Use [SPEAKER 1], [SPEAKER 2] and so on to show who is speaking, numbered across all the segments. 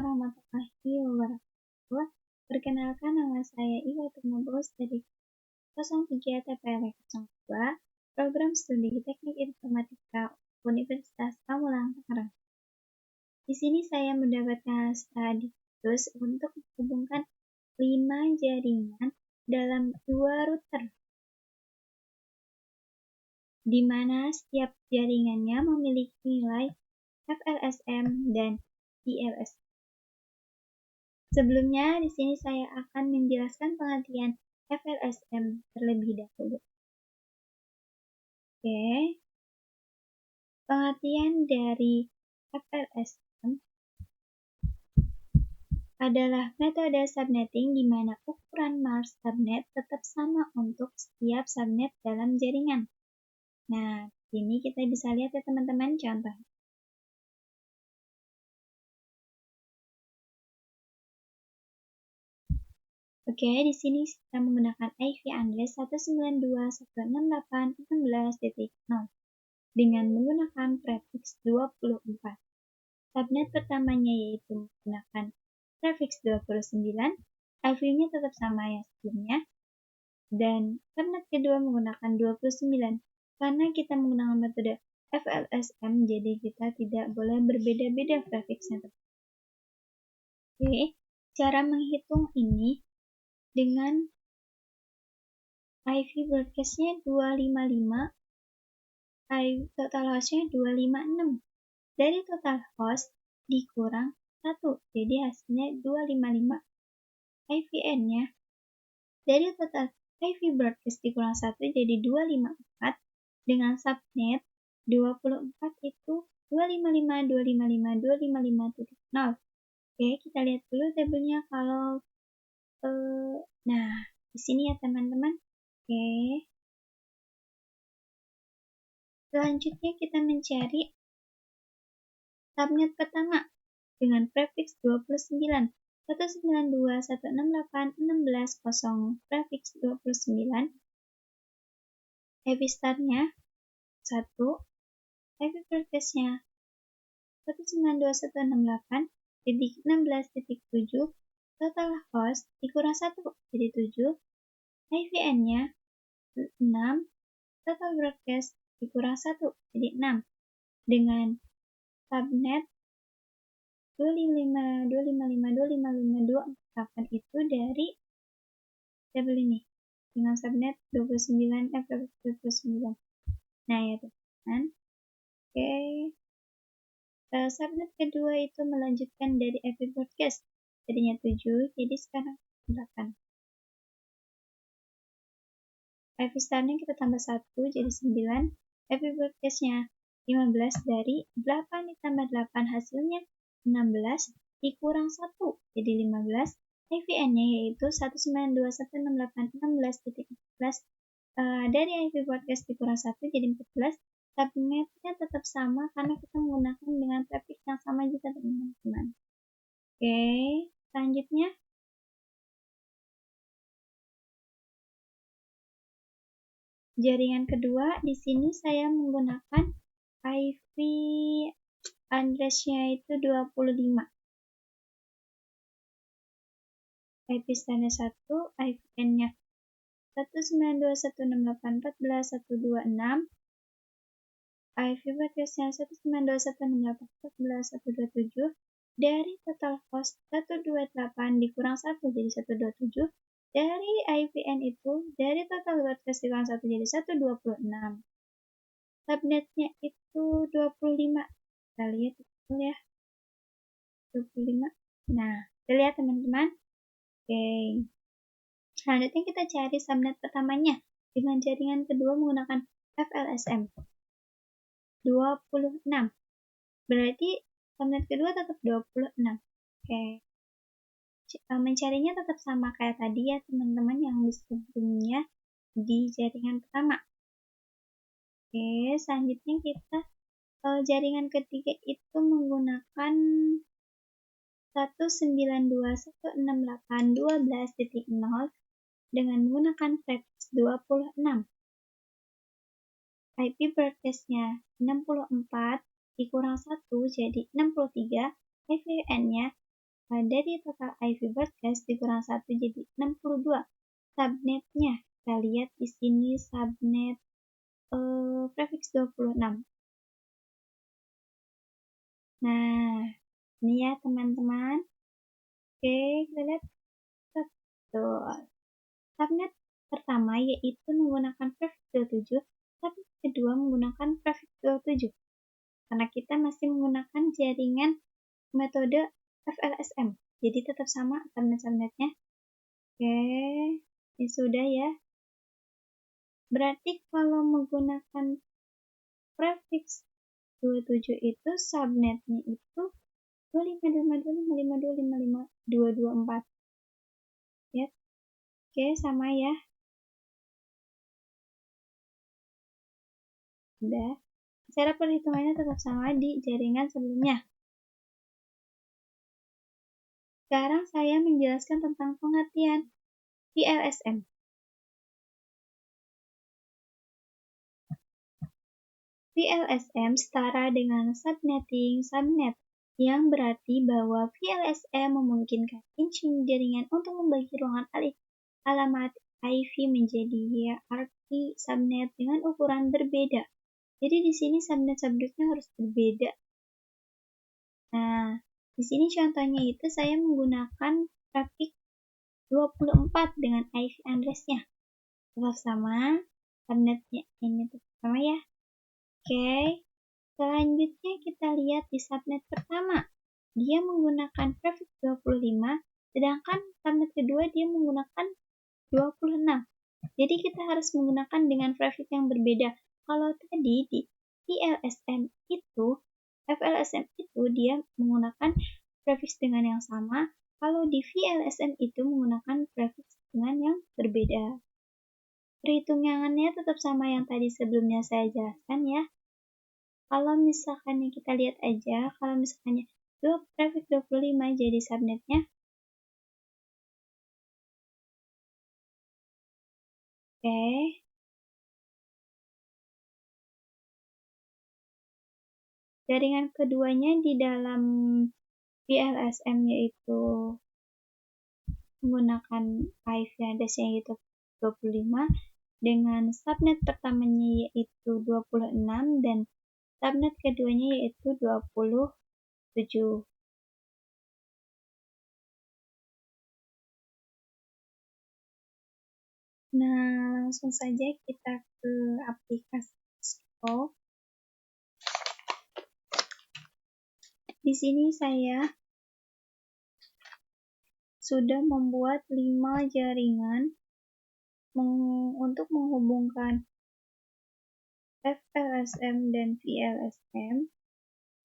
[SPEAKER 1] warahmatullahi wabarakatuh. Perkenalkan, nama saya Iwa Tumubus dari 07 TPL 02, Program Studi Teknik Informatika Universitas Pamulang Tangerang. Di sini saya mendapatkan stadius untuk menghubungkan 5 jaringan dalam 2 router, di mana setiap jaringannya memiliki nilai FLSM dan ILS. Sebelumnya, di sini saya akan menjelaskan pengertian FLSM terlebih dahulu. Oke, pengertian dari FLSM adalah metode subnetting di mana ukuran Mars subnet tetap sama untuk setiap subnet dalam jaringan. Nah, ini kita bisa lihat ya teman-teman contoh. Oke, di sini kita menggunakan IP address 192.168.16.0 dengan menggunakan prefix 24. Subnet pertamanya yaitu menggunakan prefix 29, IP-nya tetap sama yang sebelumnya, dan subnet kedua menggunakan 29. Karena kita menggunakan metode FLSM, jadi kita tidak boleh berbeda-beda prefixnya. Oke, cara menghitung ini dengan IP broadcast-nya 255, total host-nya 256. Dari total host dikurang 1, jadi hasilnya 255. IVN-nya dari total IP broadcast dikurang 1 jadi 254, dengan subnet 24 itu 255, 255, 255.0. Oke, kita lihat dulu tabelnya kalau nah, di sini ya teman-teman. Oke. Selanjutnya kita mencari subnet pertama dengan prefix 29. 192.168.16.0 prefix 29. IP startnya 1. IP broadcast-nya 192.168.16.7. Total host dikurang 1 jadi 7. IVN-nya 6. Total broadcast dikurang 1 jadi 6. Dengan subnet 255, 255, 255, 248 itu dari tabel ini. Dengan subnet 29, F29. Nah ya teman-teman. Oke. Subnet kedua itu melanjutkan dari IP broadcast. Tadinya 7, jadi sekarang 8. IP startnya kita tambah 1, jadi 9. IP broadcast-nya 15, dari 8 ditambah 8 hasilnya 16, dikurang 1, jadi 15. IVN-nya yaitu 192.168.16.14. Dari IP broadcast dikurang 1, jadi 14. Subnetnya tetap sama karena kita menggunakan dengan prefix yang sama juga teman-teman. Oke, selanjutnya jaringan kedua. Di sini saya menggunakan IP address-nya itu 25. IP standar 1, IPN-nya 192.168.14.126. IP broadcast-nya 192.168.14.127. Dari total host 128 dikurang 1 jadi 127. Dari IPN itu, dari total broadcast dikurang 1 jadi 126. Subnetnya itu 25. Kita lihat itu ya. 25. Nah, kita lihat teman-teman. Oke. Selanjutnya kita cari subnet pertamanya dengan jaringan kedua menggunakan FLSM. 26. Berarti subnet kedua tetap 26. Oke. Mencarinya tetap sama kayak tadi ya teman-teman yang sebelumnya di jaringan pertama. Oke, selanjutnya kita jaringan ketiga itu menggunakan 192.168.12.0 dengan menggunakan prefix 26. IP broadcast-nya 64 dikurang 1 jadi 63. IVN-nya dari total IP broadcast dikurang 1 jadi 62. Subnetnya, kita lihat di sini subnet prefiks 26. Nah, ini ya teman-teman. Oke, kita lihat. Subnet pertama yaitu menggunakan prefiks 27, subnet kedua menggunakan prefiks 27. Karena kita masih menggunakan jaringan metode FLSM. Jadi tetap sama subnet-subnetnya. Oke, ini sudah ya. Berarti kalau menggunakan prefiks 27 itu subnetnya itu 2552555255224. Ya. Oke, sama ya. Udah. Cara perhitungannya tetap sama di jaringan sebelumnya. Sekarang saya menjelaskan tentang pengertian VLSM. VLSM setara dengan subnetting subnet, yang berarti bahwa VLSM memungkinkan engineer jaringan untuk membagi ruangan alamat IP menjadi RT subnet dengan ukuran berbeda. Jadi di sini subnet-subnetnya harus berbeda. Nah, di sini contohnya itu saya menggunakan prefiks 24 dengan IP address-nya. Tetap sama, subnetnya ini tetap sama ya. Oke, selanjutnya kita lihat di subnet pertama. Dia menggunakan prefiks 25, sedangkan subnet kedua dia menggunakan 26. Jadi kita harus menggunakan dengan prefiks yang berbeda. Kalau tadi di FLSM itu dia menggunakan prefiks dengan yang sama. Kalau di VLSM itu menggunakan prefiks dengan yang berbeda. Perhitungannya tetap sama yang tadi sebelumnya saya jelaskan ya. Kalau misalkan kita lihat aja, kalau misalkan prefiks 25 jadi subnetnya. Oke. Jaringan keduanya di dalam VLSM yaitu menggunakan IP address yaitu 25 dengan subnet pertamanya yaitu 26 dan subnet keduanya yaitu 27. Nah, langsung saja kita ke aplikasi Cisco. Di sini saya sudah membuat 5 jaringan untuk menghubungkan FLSM dan VLSM.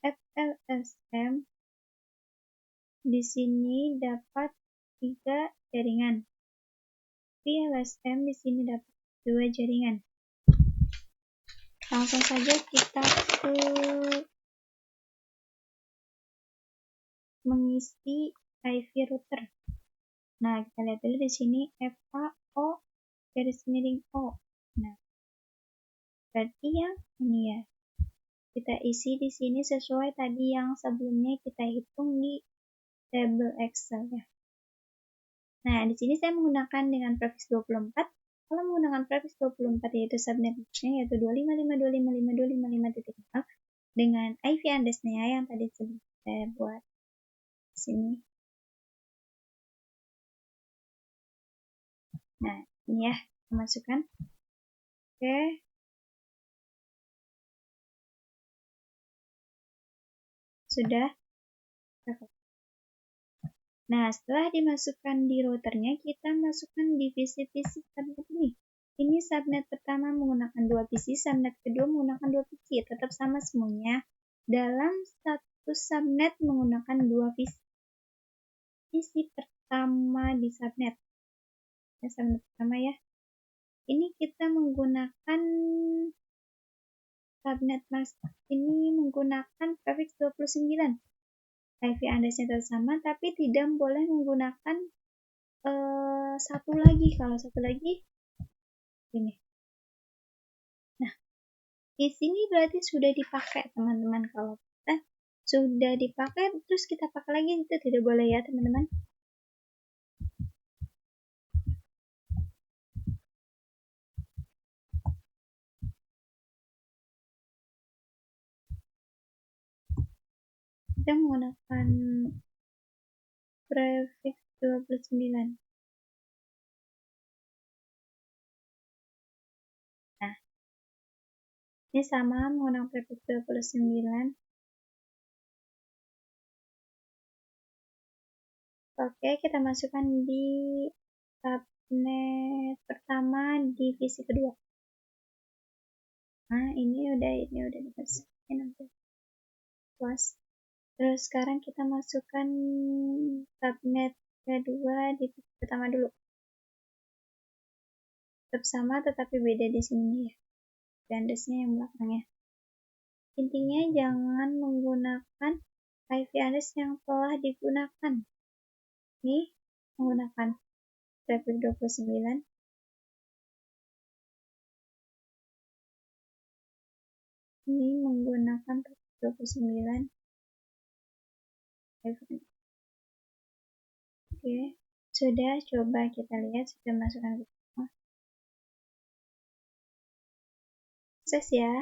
[SPEAKER 1] FLSM di sini dapat 3 jaringan. VLSM di sini dapat 2 jaringan. Langsung saja kita ke mengisi IP router. Nah, kita lihat dulu di sini FAO garis miring O. Nah, berarti yang ini ya. Kita isi di sini sesuai tadi yang sebelumnya kita hitung di tabel Excel ya. Nah, di sini saya menggunakan dengan prefiks 24. Kalau menggunakan prefiks 24 yaitu subnetnya yaitu 25525552555.0 dengan IP address-nya yang tadi saya buat di sini. Nah, ini ya, masukkan. Oke. Sudah. Nah, setelah dimasukkan di routernya, kita masukkan di PC-PC subnet ini. Ini subnet pertama menggunakan 2 PC, subnet kedua menggunakan 2 PC. Tetap sama semuanya. Dalam satu subnet menggunakan 2 PC. PC pertama di subnet. Ya, subnet pertama ya. Ini kita menggunakan subnet master ini menggunakan prefiks 29. IP address-nya tetap sama, tapi tidak boleh menggunakan satu lagi. Kalau satu lagi ini. Nah, di sini berarti sudah dipakai teman-teman. Kalau kita sudah dipakai terus kita pakai lagi, itu tidak boleh ya teman-teman. Kita menggunakan prefix 29. Nah, ini sama menggunakan prefix 29. Oke, kita masukkan di subnet pertama divisi kedua. Nah, ini udah dimasukin nanti. Puas. Terus sekarang kita masukkan subnet kedua divisi pertama dulu. Tetap sama tetapi beda di sini ya. Address-nya yang belakangnya. Intinya jangan menggunakan IP address yang telah digunakan. Ini menggunakan prefix 29. Ini menggunakan prefix 29. Oke, sudah, coba kita lihat sudah masukkan ke semua. Sukses ya.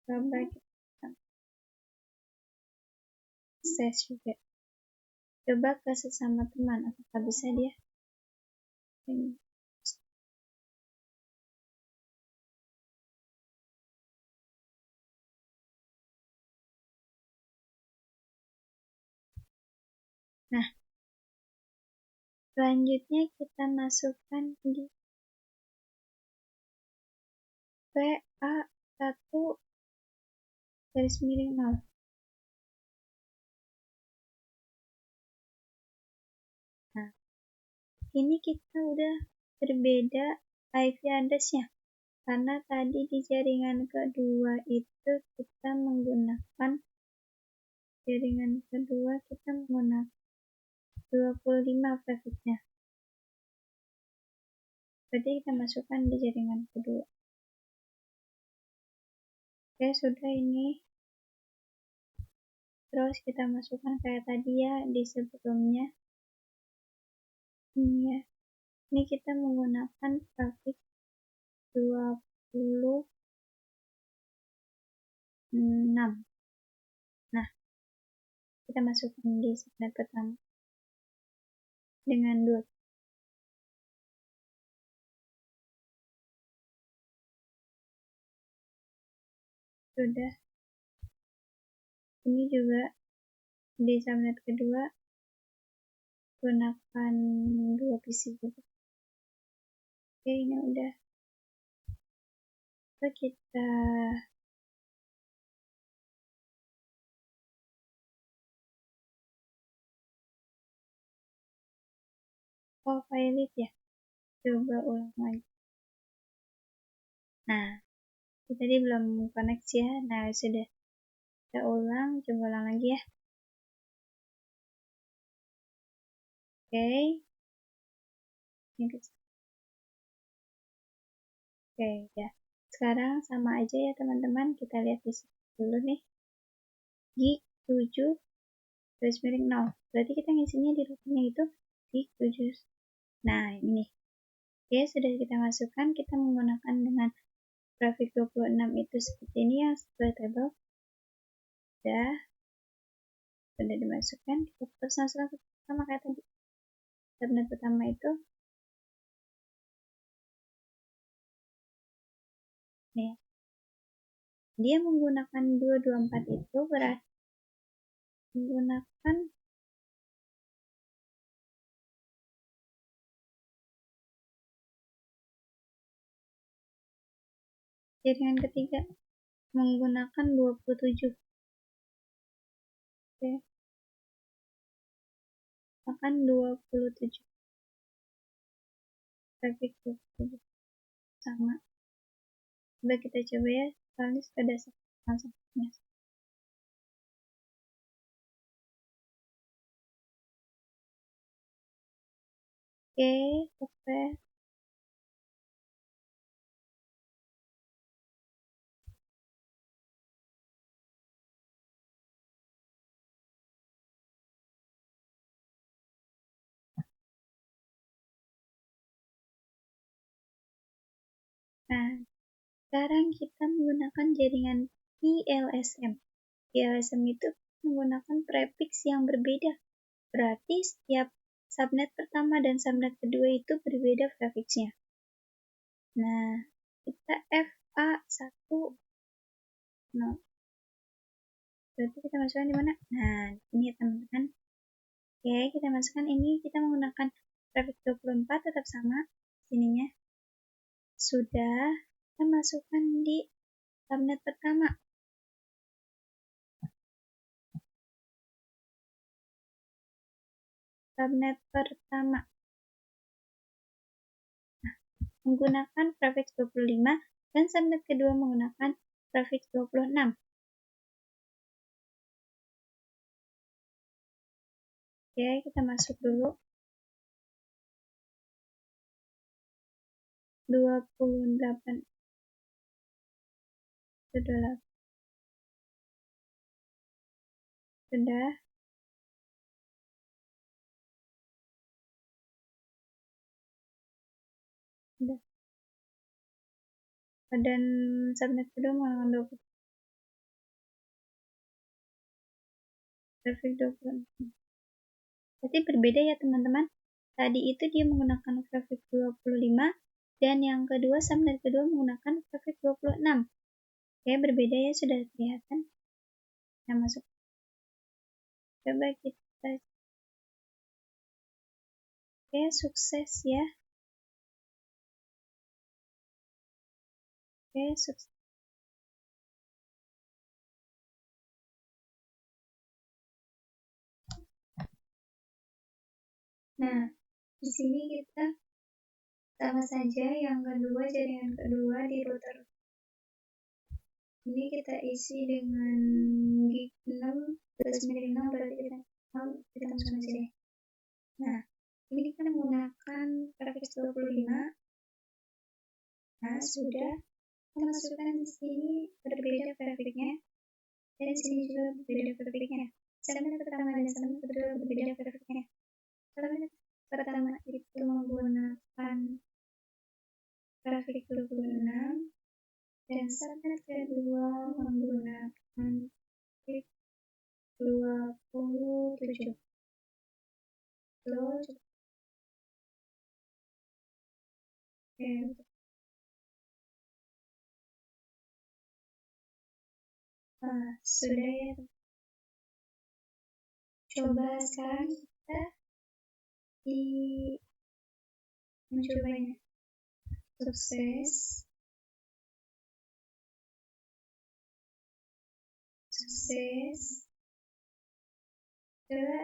[SPEAKER 1] Coba kita sukses juga. Coba ke sesama teman, apakah bisa dia? Ini. Nah, selanjutnya kita masukkan di PA1 garis miring 0. Nah, ini kita udah berbeda IP address-nya. Karena tadi di jaringan kedua itu kita menggunakan 25 prefixnya. Berarti kita masukkan di jaringan kedua. Oke, sudah ini. Terus kita masukkan kayak tadi ya di sebelumnya. Ini ya. Ini kita menggunakan prefix 26. Nah, kita masukkan di subnet pertama dengan 2. Sudah. Ini juga di subnet kedua gunakan 2 PC juga. Oke, ini udah. Coba kita pilot ya. Coba ulang lagi. Nah, tadi belum koneksi ya. Nah, sudah. Kita ulang, coba ulang lagi ya. Oke. Oke, ya. Sekarang sama aja ya teman-teman. Kita lihat di sini dulu nih. Gig 7 garis miring 0. Berarti kita ngisinya di routernya itu gig 7. Nah, ini. Oke, sudah kita masukkan. Kita menggunakan dengan prefix 26 itu seperti ini yang sesuai table. Sudah dimasukkan. Kita terus langsung sama kayak tadi. Subnet pertama itu nih. Dia menggunakan 224 itu berarti menggunakan jaringan ketiga menggunakan 27. Oke. Akan 27. Prefix 27. Sama. Coba kita coba ya. Soalnya sudah langsung. Oke, sukses. Sekarang kita menggunakan jaringan PLSM. PLSM itu menggunakan prefix yang berbeda. Berarti setiap subnet pertama dan subnet kedua itu berbeda prefixnya. Nah, kita FA1 no. Berarti kita masukkan di mana? Nah, ini ya teman-teman. Oke, kita masukkan ini. Kita menggunakan prefix 24 tetap sama sininya. Sudah, kita masukkan di subnet pertama. Subnet pertama. Nah, menggunakan prefix 25 dan subnet kedua menggunakan prefix 26. Oke, kita masuk dulu. 28. Sudah. Sudah. Sudah. Dan subnet kedua menggunakan 20. Prefix 26. Berarti berbeda ya teman-teman. Tadi itu dia menggunakan prefix 25 dan yang kedua subnet kedua menggunakan prefix 26. Oke, berbeda ya, sudah kelihatan. Kita masuk. Coba kita. Oke, sukses ya. Oke, sukses. Nah, di sini kita sama saja yang kedua, jaringan kedua di router. Ini kita isi dengan gig 6 6 berarti kita masukkan di sini. Nah, ini kita menggunakan prefix 25. Nah, sudah kita masukkan di sini berbeda prefixnya dan di sini juga berbeda prefixnya. Subnet pertama dan subnet kedua berbeda prefixnya. Subnet pertama itu menggunakan prefix 26 dan subnet kedua menggunakan prefix 27. Terus sudah ya. Coba sekarang kita mencobanya. Sukses. Coba.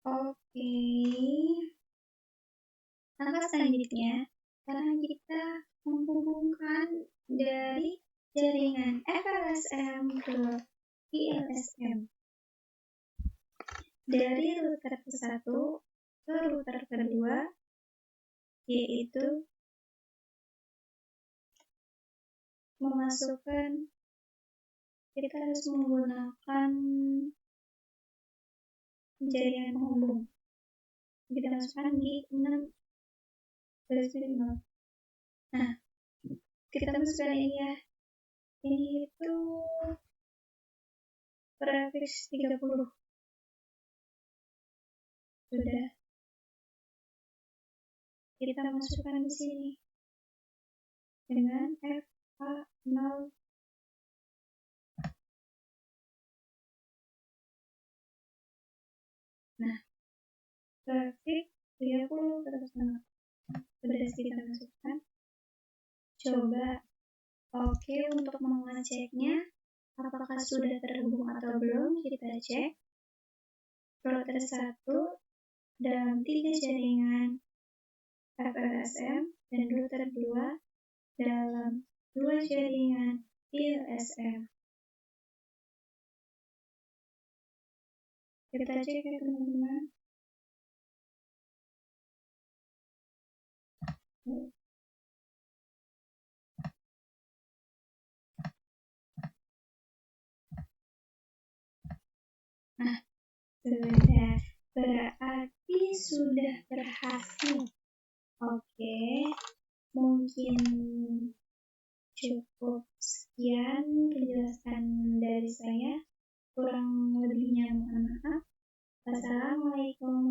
[SPEAKER 1] Oke. Langkah selanjutnya, sekarang kita menghubungkan dari jaringan FLSM ke PLSM. Dari router ke-1 ke router kedua, yaitu memasukkan, kita harus menggunakan jaringan penghubung. Kita masukkan gig 6 5. Nah, kita masukkan ini ya. Ini itu prefix 30. Sudah. Kita masukkan di sini dengan FA0. Nah, prefix 30 terus sama. Sudah kita masukkan. Coba. Oke, untuk mengeceknya apakah sudah terhubung atau belum, kita cek. Router 1 dalam 3 jaringan FLSM dan router 2 dalam 2 jaringan PLSM. Kita cek ya teman-teman. Nah, sudah. Berarti tapi sudah berhasil. Oke, mungkin cukup sekian penjelasan dari saya. Kurang lebihnya mohon maaf. Wassalamualaikum